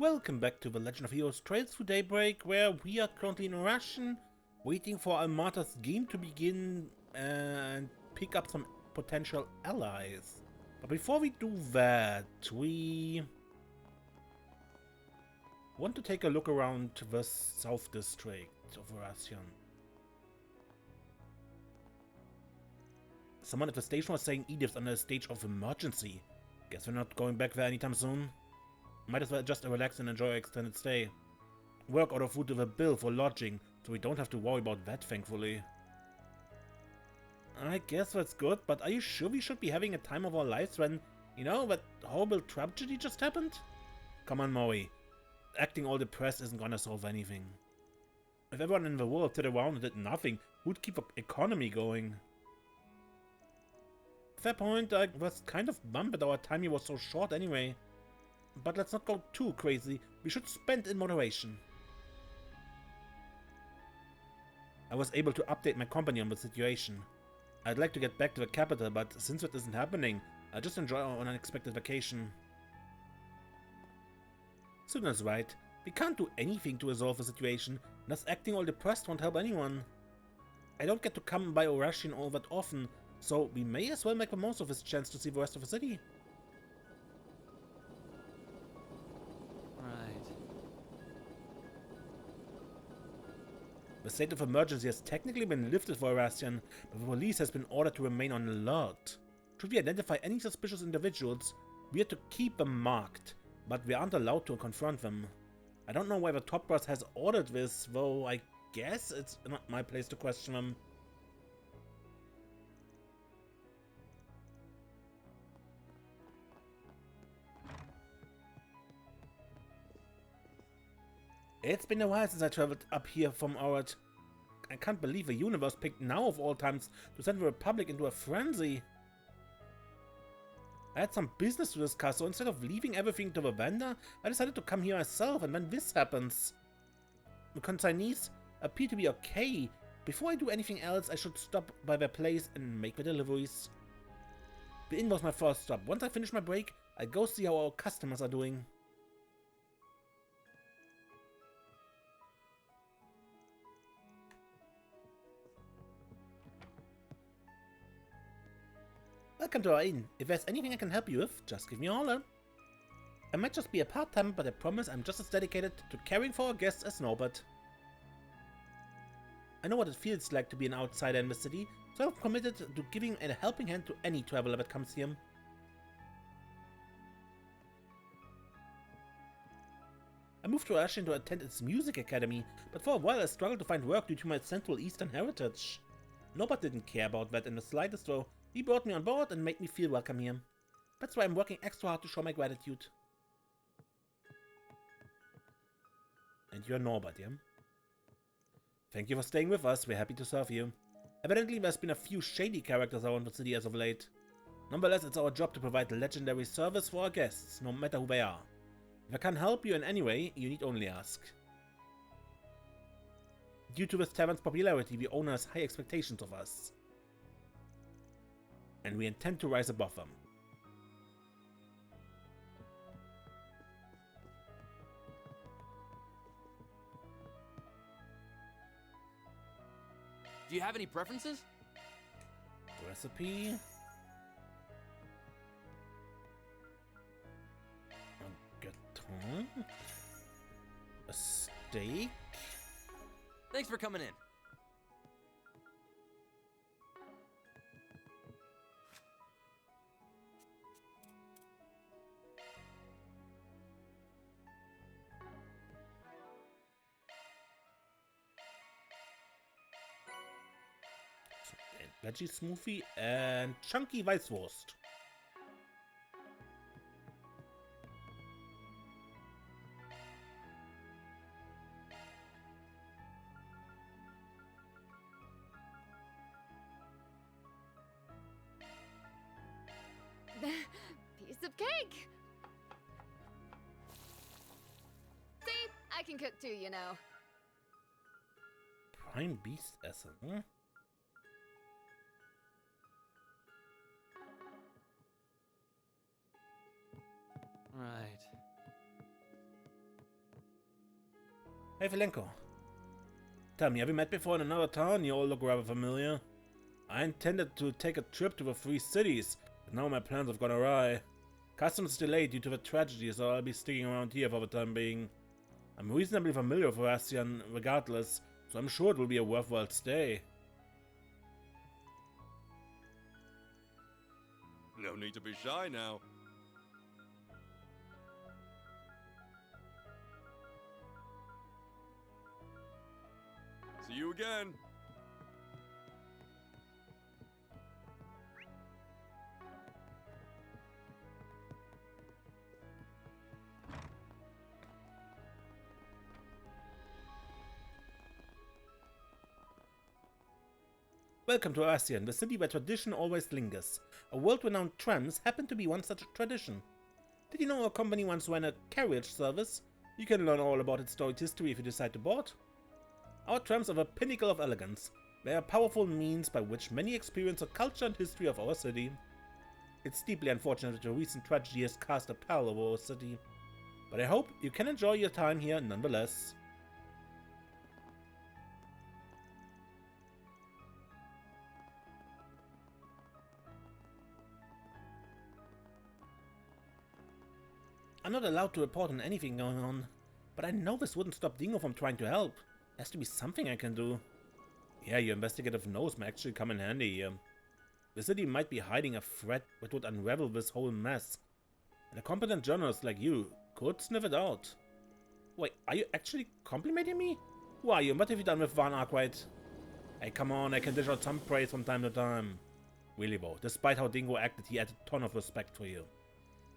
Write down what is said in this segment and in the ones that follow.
Welcome back to the Legend of Heroes Trails through Daybreak, where we are currently in Oraciòn, waiting for Almata's game to begin and pick up some potential allies. But before we do that, we want to take a look around the South District of Oraciòn. Someone at the station was saying Edith's under a state of emergency. Guess we're not going back there anytime soon. Might as well just relax and enjoy our extended stay. Work out of food with a bill for lodging, so we don't have to worry about that, thankfully. I guess that's good, but are you sure we should be having a time of our lives when, you know, that horrible tragedy just happened? Come on, Maui. Acting all depressed isn't gonna solve anything. If everyone in the world sat around and did nothing, who'd keep the economy going? Fair point, I was kind of bummed that our time here was so short anyway. But let's not go too crazy, we should spend in moderation. I was able to update my company on the situation. I'd like to get back to the capital, but since that isn't happening, I'll just enjoy our unexpected vacation. Suna's right, we can't do anything to resolve the situation, and thus acting all depressed won't help anyone. I don't get to come by Oraciòn all that often, so we may as well make the most of this chance to see the rest of the city. The state of emergency has technically been lifted for Oraciòn, but the police has been ordered to remain on alert. Should we identify any suspicious individuals, we are to keep them marked, but we aren't allowed to confront them. I don't know why the top brass has ordered this, though I guess it's not my place to question them. It's been a while since I traveled up here from Orad. I can't believe the universe picked now of all times to send the Republic into a frenzy. I had some business to discuss, so instead of leaving everything to the vendor, I decided to come here myself, and then this happens. The consignees appear to be okay. Before I do anything else, I should stop by their place and make the deliveries. The inn was my first stop. Once I finish my break, I'll go see how our customers are doing. Welcome to our inn. If there's anything I can help you with, just give me a holler. I might just be a part-timer, but I promise I'm just as dedicated to caring for our guests as Norbert. I know what it feels like to be an outsider in the city, so I've committed to giving a helping hand to any traveler that comes here. I moved to Oraciòn to attend its music academy, but for a while I struggled to find work due to my Central Eastern heritage. Norbert didn't care about that in the slightest, though. He brought me on board and made me feel welcome here. That's why I'm working extra hard to show my gratitude. And you're Norbert, yeah? Thank you for staying with us, we're happy to serve you. Evidently there's been a few shady characters around the city as of late. Nonetheless, it's our job to provide legendary service for our guests, no matter who they are. If I can help you in any way, you need only ask. Due to this tavern's popularity, the owner has high expectations of us. And we intend to rise above them. Do you have any preferences? Recipe. A gratin. A steak. Thanks for coming in. Veggie smoothie and chunky Weißwurst. Piece of cake! See? I can cook too, you know. Prime Beast Essen, huh? Right. Hey, Filenko. Tell me, have we met before in another town? You all look rather familiar. I intended to take a trip to the 3 cities, but now my plans have gone awry. Customs delayed due to the tragedy, so I'll be sticking around here for the time being. I'm reasonably familiar with Oraciòn regardless, so I'm sure it will be a worthwhile stay. No need to be shy now. See you again. Welcome to Oraciòn, the city where tradition always lingers. A world-renowned trams happen to be one such tradition. Did you know our company once ran a carriage service? You can learn all about its storied history if you decide to board. Our trams are the pinnacle of elegance. They are powerful means by which many experience the culture and history of our city. It's deeply unfortunate that the recent tragedy has cast a pall over our city, but I hope you can enjoy your time here nonetheless. I'm not allowed to report on anything going on, but I know this wouldn't stop Dingo from trying to help. There has to be something I can do. Yeah, your investigative nose may actually come in handy here. The city might be hiding a threat that would unravel this whole mess, and a competent journalist like you could sniff it out. Wait, are you actually complimenting me? Who are you, and what have you done with Van Arkwright? Hey, come on, I can dish out some praise from time to time. Really though, despite how Dingo acted, he had a ton of respect for you.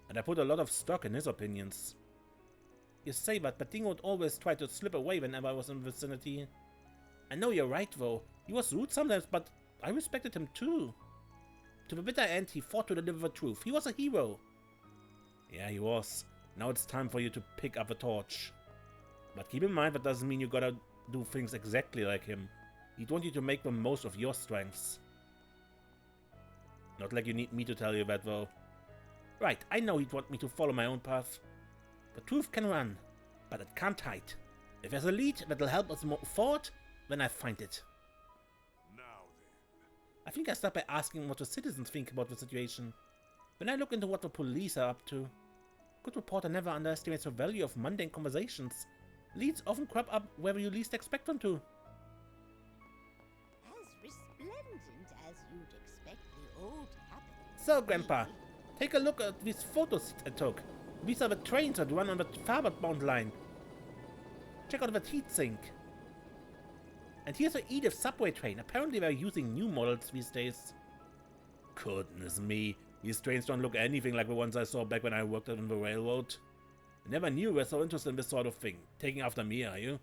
And I put a lot of stock in his opinions. You say that, but Dingo would always try to slip away whenever I was in the vicinity. I know you're right though, he was rude sometimes, but I respected him too. To the bitter end, he fought to deliver the truth. He was a hero. Yeah, he was. Now it's time for you to pick up the torch. But keep in mind, that doesn't mean you gotta do things exactly like him. He'd want you to make the most of your strengths. Not like you need me to tell you that though. Right, I know he'd want me to follow my own path. The truth can run, but it can't hide. If there's a lead that'll help us move forward, then I find it. Now then. I think I start by asking what the citizens think about the situation. When I look into what the police are up to, good reporter never underestimates the value of mundane conversations. Leads often crop up where you least expect them to. As resplendent as you'd expect the old capital. So, Grandpa, take a look at these photos I took. These are the trains that run on the farther-bound line. Check out that heatsink. And here's the Edith subway train. Apparently they're using new models these days. Goodness me, these trains don't look anything like the ones I saw back when I worked on the railroad. I never knew you were so interested in this sort of thing. Taking after me, are you?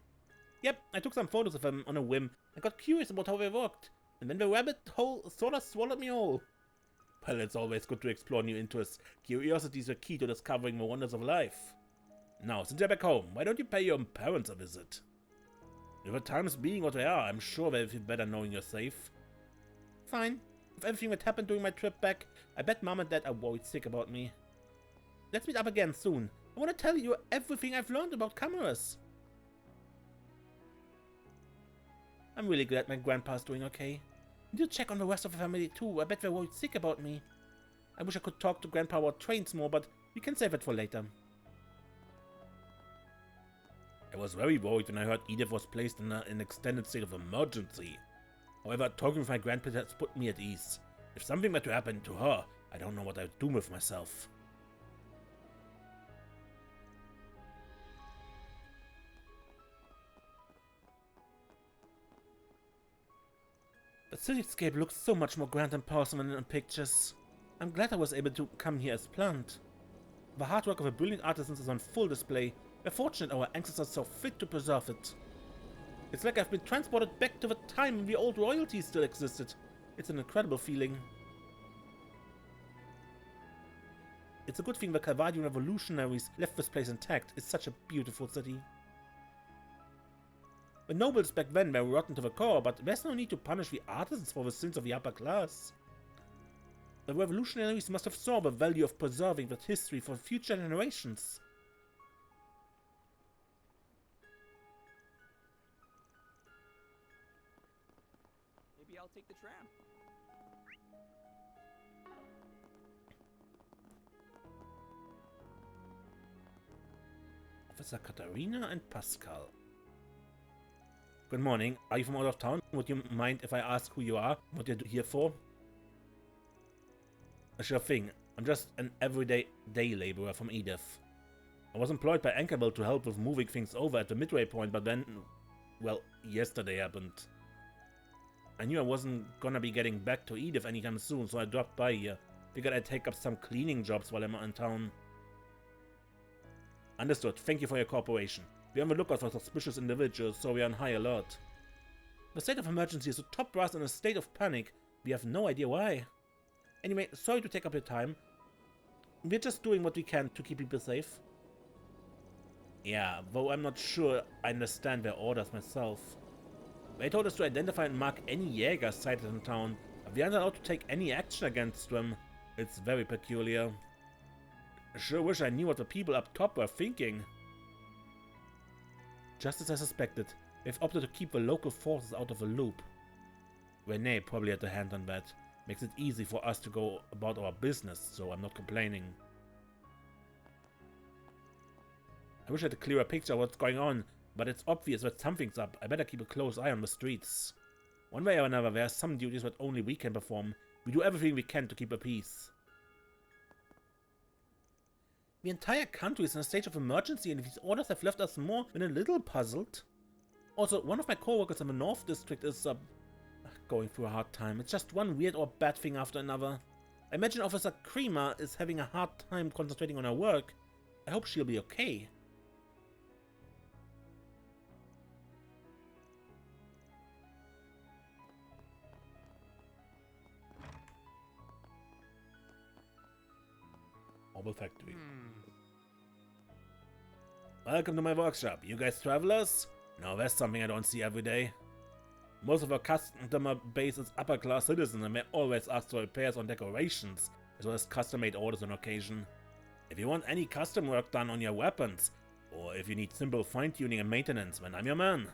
Yep, I took some photos of them on a whim. I got curious about how they worked. And then the rabbit hole sort of swallowed me whole. Well, it's always good to explore new interests. Curiosity is the key to discovering the wonders of life. Now, since you're back home, why don't you pay your parents a visit? With the times being what they are, I'm sure they'll feel better knowing you're safe. Fine. With everything that happened during my trip back, I bet Mom and Dad are worried sick about me. Let's meet up again soon. I want to tell you everything I've learned about cameras. I'm really glad my grandpa's doing okay. You check on the rest of the family too. I bet they're worried sick about me. I wish I could talk to Grandpa about trains more, but we can save it for later. I was very worried when I heard Edith was placed in an extended state of emergency. However, talking with my grandpa has put me at ease. If something were to happen to her, I don't know what I'd do with myself. The cityscape looks so much more grand and personal than in pictures. I'm glad I was able to come here as planned. The hard work of the brilliant artisans is on full display. We're fortunate our ancestors saw fit to preserve it. It's like I've been transported back to the time when the old royalty still existed. It's an incredible feeling. It's a good thing the Calvadian revolutionaries left this place intact. It's such a beautiful city. The nobles back then were rotten to the core, but there's no need to punish the artisans for the sins of the upper class. The revolutionaries must have saw the value of preserving that history for future generations. I'll take the tram. Officer Katarina and Pascal. Good morning. Are you from out of town? Would you mind if I ask who you are? What you're here for? Sure thing. I'm just an everyday day laborer from Edith. I was employed by Anchorville to help with moving things over at the midway point, but then, well, yesterday happened. I knew I wasn't gonna be getting back to Edith anytime soon, so I dropped by here. Figured I'd take up some cleaning jobs while I'm in town. Understood. Thank you for your cooperation. We're on the lookout for suspicious individuals, so we're on high alert. The state of emergency is the top brass in a state of panic. We have no idea why. Anyway, sorry to take up your time. We're just doing what we can to keep people safe. Yeah, though I'm not sure I understand their orders myself. They told us to identify and mark any Jägers sighted in town, but we aren't allowed to take any action against them. It's very peculiar. I sure wish I knew what the people up top were thinking. Just as I suspected, they've opted to keep the local forces out of the loop. Renee probably had a hand on that. Makes it easy for us to go about our business, so I'm not complaining. I wish I had a clearer picture of what's going on, but it's obvious that something's up. I better keep a close eye on the streets. One way or another, there are some duties that only we can perform. We do everything we can to keep the peace. The entire country is in a state of emergency, and these orders have left us more than a little puzzled. Also, one of my co-workers in the North District is, going through a hard time. It's just one weird or bad thing after another. I imagine Officer Creamer is having a hard time concentrating on her work. I hope she'll be okay. Orbital Factory. Welcome to my workshop. You guys travelers? Now that's something I don't see every day. Most of our customer base is upper-class citizens, and they always ask for repairs on decorations, as well as custom-made orders on occasion. If you want any custom work done on your weapons, or if you need simple fine-tuning and maintenance, then I'm your man.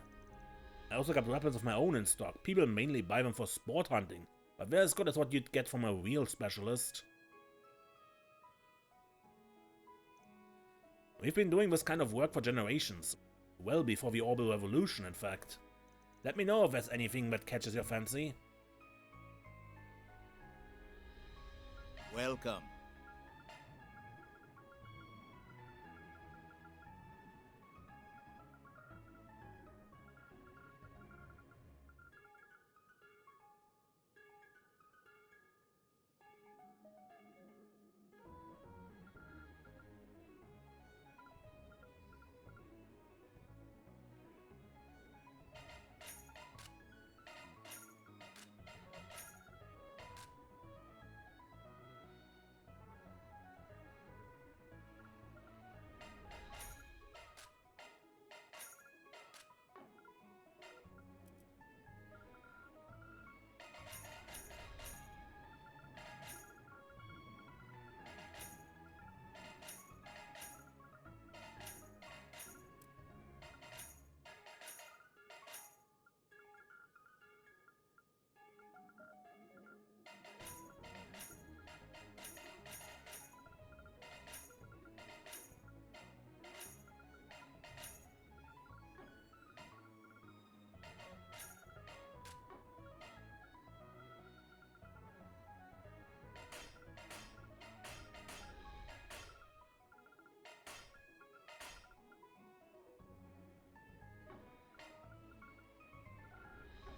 I also got weapons of my own in stock. People mainly buy them for sport hunting, but they're as good as what you'd get from a real specialist. We've been doing this kind of work for generations, well before the Orbital Revolution, in fact. Let me know if there's anything that catches your fancy. Welcome.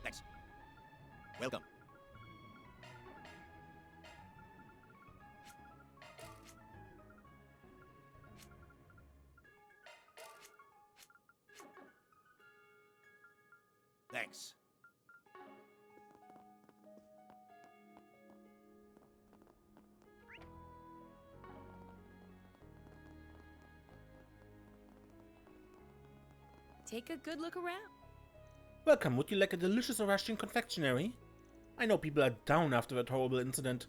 Thanks. Welcome. Thanks. Take a good look around. Welcome, would you like a delicious Oraciòn confectionery? I know people are down after that horrible incident,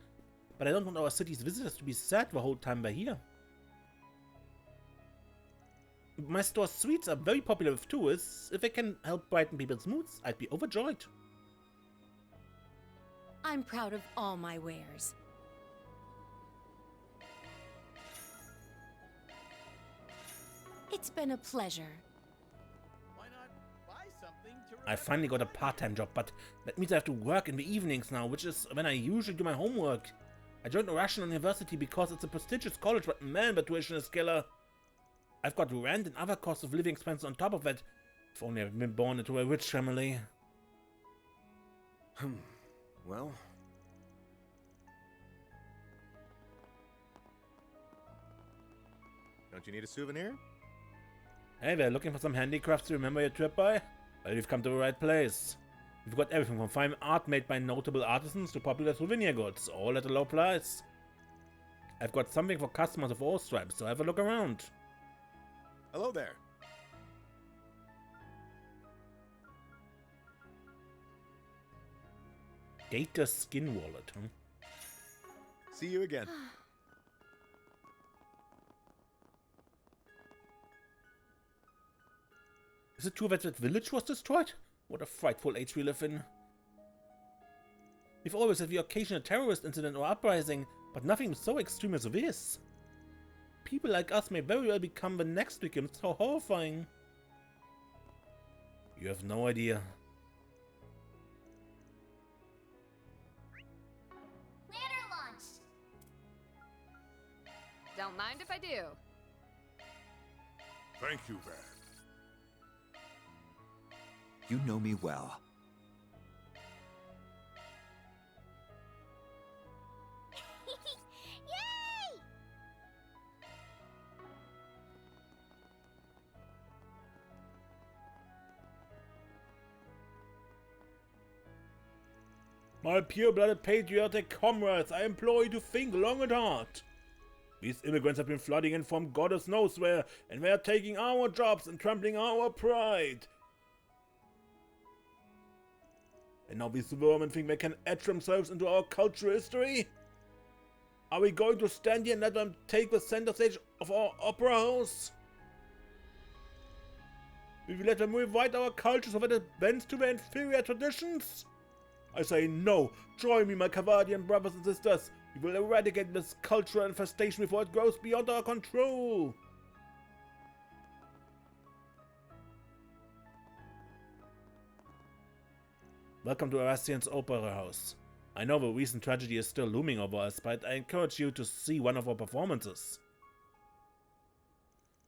but I don't want our city's visitors to be sad the whole time they're here. My store's sweets are very popular with tourists. If they can help brighten people's moods, I'd be overjoyed. I'm proud of all my wares. It's been a pleasure. Why not buy something to I finally got a part-time job, but that means I have to work in the evenings now, which is when I usually do my homework. I joined Oraciòn University because it's a prestigious college, but man, the tuition is killer. I've got rent and other costs of living expenses on top of it. If only I'd been born into a rich family. Well... Don't you need a souvenir? Hey there, looking for some handicrafts to remember your trip by? Well, you've come to the right place. We've got everything from fine art made by notable artisans to popular souvenir goods, all at a low price. I've got something for customers of all stripes, so have a look around. Hello there. Gator skin wallet, huh? See you again. Is it true that that village was destroyed? What a frightful age we live in. We've always had the occasional terrorist incident or uprising, but nothing so extreme as this. People like us may very well become the next victims. How horrifying. You have no idea. Ladder launch! Don't mind if I do. Thank you, Van. You know me well. Yay! My pure-blooded patriotic comrades, I implore you to think long and hard. These immigrants have been flooding in from goddess knows where, and they are taking our jobs and trampling our pride. And now these vermin think they can etch themselves into our cultural history? Are we going to stand here and let them take the center stage of our opera house? Will we let them rewrite our culture so that it bends to their inferior traditions? I say no. Join me, my Cavadian brothers and sisters. We will eradicate this cultural infestation before it grows beyond our control. Welcome to Oracion's Opera House. I know the recent tragedy is still looming over us, but I encourage you to see one of our performances.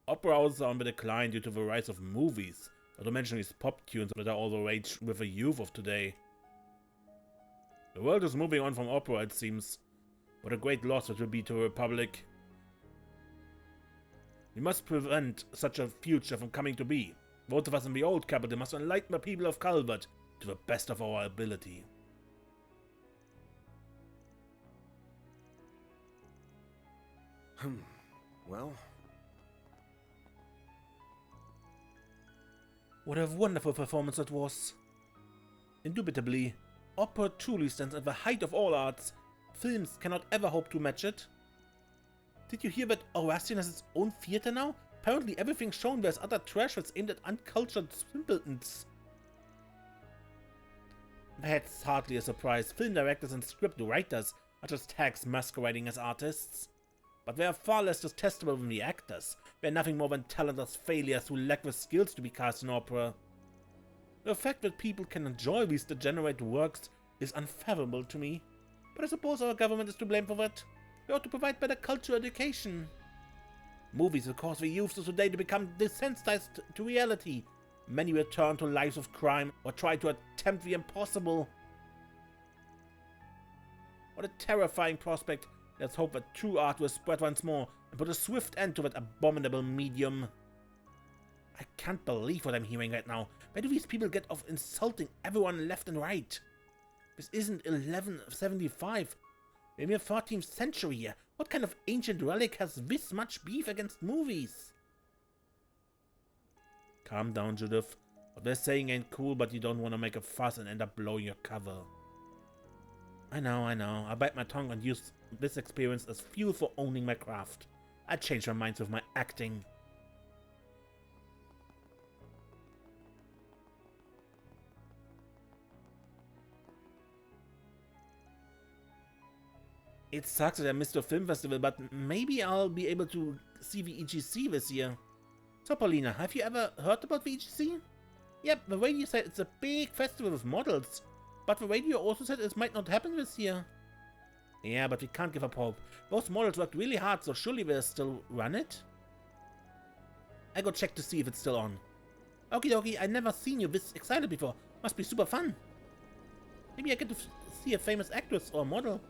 Opera houses are on the decline due to the rise of movies, not to mention these pop tunes that are all the rage with the youth of today. The world is moving on from opera, it seems. What a great loss it will be to a republic. We must prevent such a future from coming to be. Both of us in the old capital must enlighten the people of Calvert to the best of our ability. Well... What a wonderful performance it was. Indubitably, opera truly stands at the height of all arts. Films cannot ever hope to match it. Did you hear that Oraciòn has its own theater now? Apparently everything shown there is utter trash that's aimed at uncultured simpletons. That's hardly a surprise. Film directors and script writers are just hags masquerading as artists. But they are far less detestable than the actors. They are nothing more than talentless failures who lack the skills to be cast in opera. The fact that people can enjoy these degenerate works is unfathomable to me. But I suppose our government is to blame for that. We ought to provide better cultural education. Movies will cause the youth of today to become desensitized to reality. Many return to lives of crime or try to attempt the impossible. What a terrifying prospect. Let's hope that true art will spread once more and put a swift end to that abominable medium. I can't believe what I'm hearing right now. Where do these people get off insulting everyone left and right? This isn't 1175. We're in the 14th century here. What kind of ancient relic has this much beef against movies? Calm down, Judith. What they're saying ain't cool, but you don't want to make a fuss and end up blowing your cover. I know. I bite my tongue and use this experience as fuel for owning my craft. I change my minds with my acting. It sucks that I missed the film festival, but maybe I'll be able to see the EGC this year. So, Paulina, have you ever heard about the EGC? Yep, the radio said it's a big festival with models, but the radio also said it might not happen this year. Yeah, but we can't give up hope. Those models worked really hard, so surely they'll still run it? I go check to see if it's still on. Okie dokie, I never seen you this excited before. Must be super fun. Maybe I get to see a famous actress or model.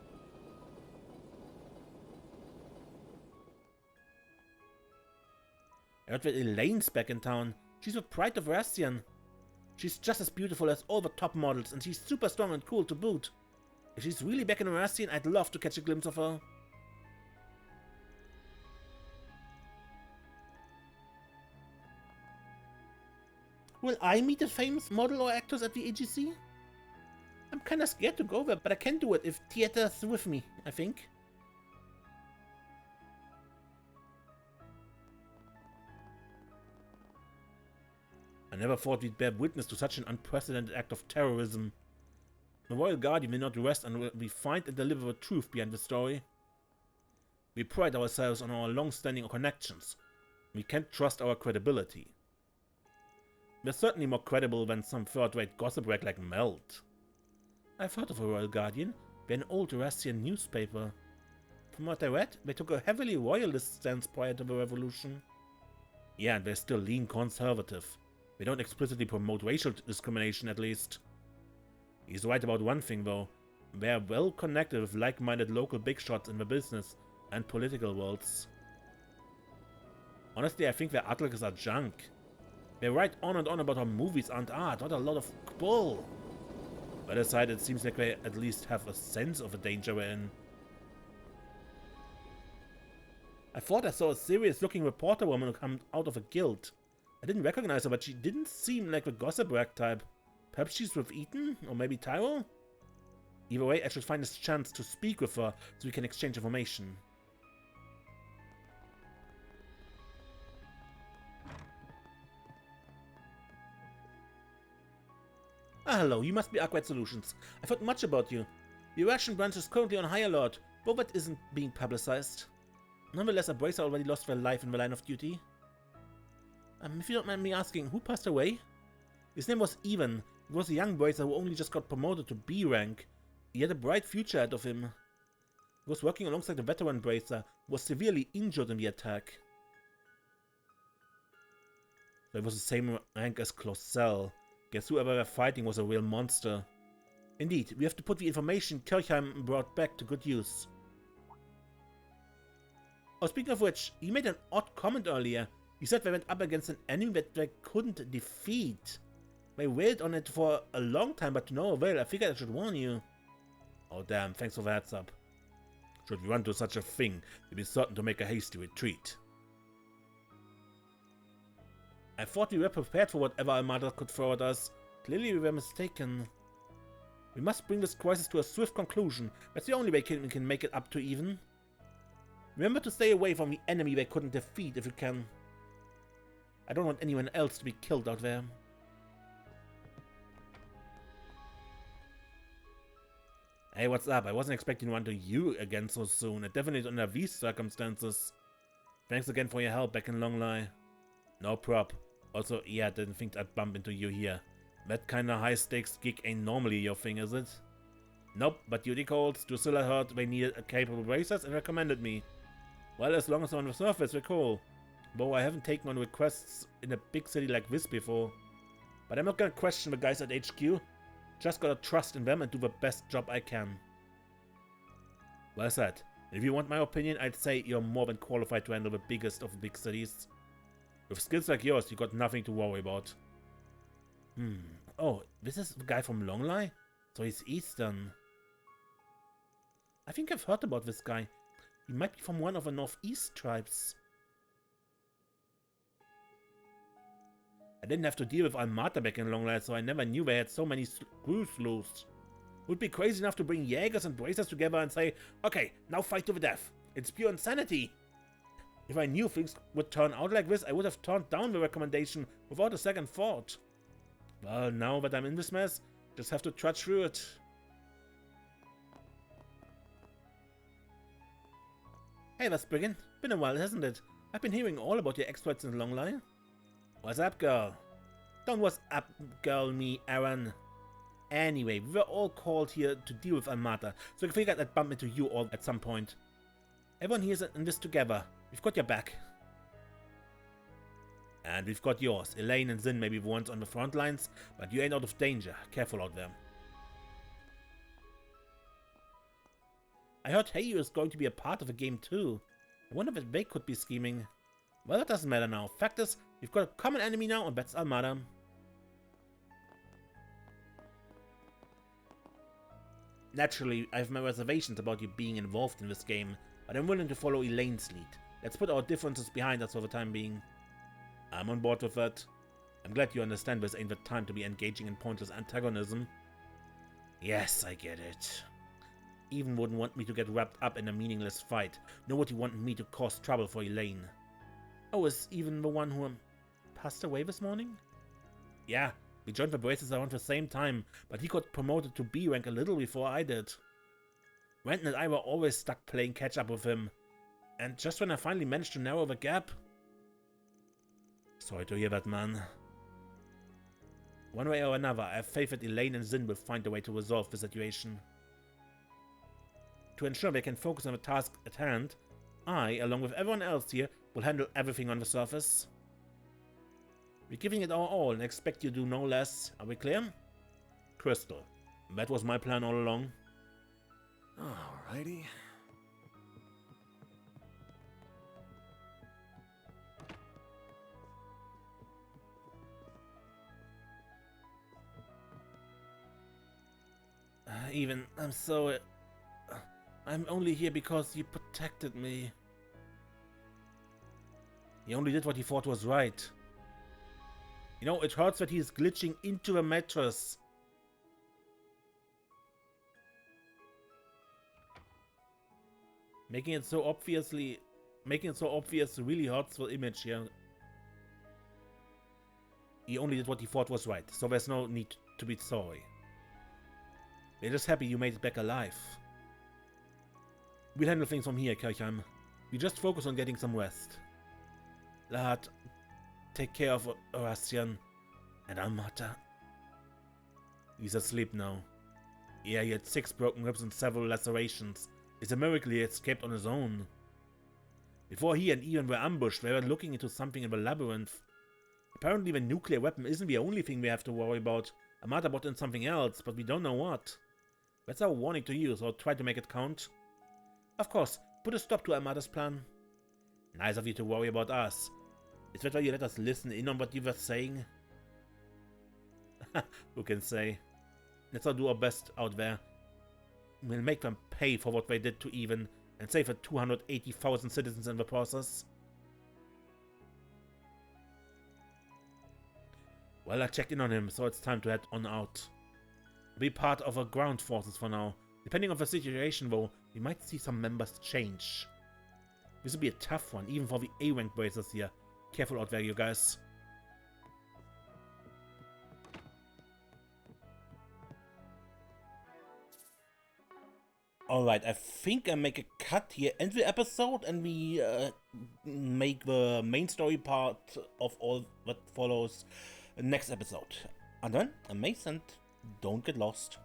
I heard that Elaine's back in town. She's the pride of Oraciòn. She's just as beautiful as all the top models, and she's super strong and cool to boot. If she's really back in Oraciòn, I'd love to catch a glimpse of her. Will I meet a famous model or actress at the AGC? I'm kinda scared to go there, but I can do it if Theater's with me, I think. I never thought we'd bear witness to such an unprecedented act of terrorism. The Royal Guardian will not rest until we find and deliver the truth behind the story. We pride ourselves on our long-standing connections. We can't trust our credibility. We're certainly more credible than some third-rate gossip rag like Melt. I've heard of the Royal Guardian. They're an old Oraciòn newspaper. From what I read, they took a heavily royalist stance prior to the revolution. Yeah, and they're still lean conservative. They don't explicitly promote racial discrimination, at least. He's right about one thing, though. They're well connected with like-minded local big shots in the business and political worlds. Honestly, I think their articles are junk. They write on and on about how movies aren't art, not a lot of bull. By the side, it seems like they at least have a sense of the danger we're in. I thought I saw a serious-looking reporter woman come out of a guild. I didn't recognize her, but she didn't seem like the gossip rag type. Perhaps she's with Ethan, or maybe Tyrell? Either way, I should find a chance to speak with her so we can exchange information. Ah, hello, you must be Arkwright Solutions. I've heard much about you. The Russian branch is currently on high alert, but that isn't being publicized. Nonetheless, a bracer already lost their life in the line of duty. If you don't mind me asking, who passed away? His name was Ivan. He was a young bracer who only just got promoted to B rank. He had a bright future ahead of him. He was working alongside a veteran bracer who was severely injured in the attack. So it was the same rank as Closel. Guess whoever they're fighting was a real monster. Indeed, we have to put the information Kirchheim brought back to good use. Oh, speaking of which, he made an odd comment earlier. He said they went up against an enemy that they couldn't defeat. They wailed on it for a long time, but to no avail. I figured I should warn you. Oh damn, thanks for the heads up. Should we run to such a thing, we'd be certain to make a hasty retreat. I thought we were prepared for whatever Armada could throw at us. Clearly we were mistaken. We must bring this crisis to a swift conclusion. That's the only way we can make it up to even. Remember to stay away from the enemy they couldn't defeat if you can. I don't want anyone else to be killed out there. Hey, what's up? I wasn't expecting to run to you again so soon, and definitely under these circumstances. Thanks again for your help back in Longlai. No prob. Also, yeah, I didn't think I'd bump into you here. That kinda high-stakes gig ain't normally your thing, is it? Nope, but Udicolds, Drusilla heard they needed capable racers and recommended me. Well, as long as I'm on the surface, we're cool. Though I haven't taken on requests in a big city like this before. But I'm not gonna question the guys at HQ. Just gotta trust in them and do the best job I can. Well said. If you want my opinion, I'd say you're more than qualified to handle the biggest of the big cities. With skills like yours, you got nothing to worry about. Oh, this is the guy from Longlai? So he's Eastern. I think I've heard about this guy. He might be from one of the Northeast tribes. I didn't have to deal with Armata back in Longlai, so I never knew they had so many screws loose. Would be crazy enough to bring Jaegers and Bracers together and say, okay, now fight to the death. It's pure insanity. If I knew things would turn out like this, I would have turned down the recommendation without a second thought. Well, now that I'm in this mess, just have to trudge through it. Hey, Spriggan. Been a while, hasn't it? I've been hearing all about your exploits in Longline. What's up, girl? Don't what's up, girl, me, Aaron. Anyway, we were all called here to deal with Armada, so I figured I'd bump into you all at some point. Everyone here is in this together. We've got your back. And we've got yours. Elaine and Zin may be the ones on the front lines, but you ain't out of danger. Careful out there. I heard Heyu is going to be a part of the game too. I wonder if they could be scheming. Well, that doesn't matter now. Fact is, we've got a common enemy now, and that's Armada. Naturally, I have my reservations about you being involved in this game, but I'm willing to follow Elaine's lead. Let's put our differences behind us for the time being. I'm on board with that. I'm glad you understand this ain't the time to be engaging in pointless antagonism. Yes, I get it. Even wouldn't want me to get wrapped up in a meaningless fight, nor would you want me to cause trouble for Elaine. Oh, is even the one who passed away this morning? Yeah, we joined the braces around the same time, but he got promoted to B rank a little before I did. Renton and I were always stuck playing catch up with him, and just when I finally managed to narrow the gap... Sorry to hear that, man. One way or another, I have faith that Elaine and Zin will find a way to resolve the situation. To ensure they can focus on the task at hand, I, along with everyone else here, will handle everything on the surface. We're giving it our all and expect you to do no less. Are we clear? Crystal. That was my plan all along. Alrighty. I'm so... I'm only here because you protected me. He only did what he thought was right. You know, it hurts that he's glitching into a mattress. Making it so obvious really hurts the image here. He only did what he thought was right, so there's no need to be sorry. We're just happy you made it back alive. We'll handle things from here, Kirchheim. We just focus on getting some rest. Lad, take care of Oraciòn and Armada. He's asleep now. Yeah, he had 6 broken ribs and several lacerations. It's a miracle he escaped on his own. Before he and Ian were ambushed, they were looking into something in the labyrinth. Apparently the nuclear weapon isn't the only thing we have to worry about. Armada brought in something else, but we don't know what. That's our warning to you, so try to make it count. Of course, put a stop to Armada's plan. Nice of you to worry about us. Is that why you let us listen in on what you were saying? Who can say? Let's all do our best out there. We'll make them pay for what they did to Even, and save the 280,000 citizens in the process. Well, I checked in on him, so it's time to head on out. Be part of our ground forces for now. Depending on the situation though, we might see some members change. This will be a tough one, even for the A-rank bracers here. Careful out there, you guys. Alright, I think I make a cut here, end the episode, and we make the main story part of all that follows next episode. And then, amazing, don't get lost.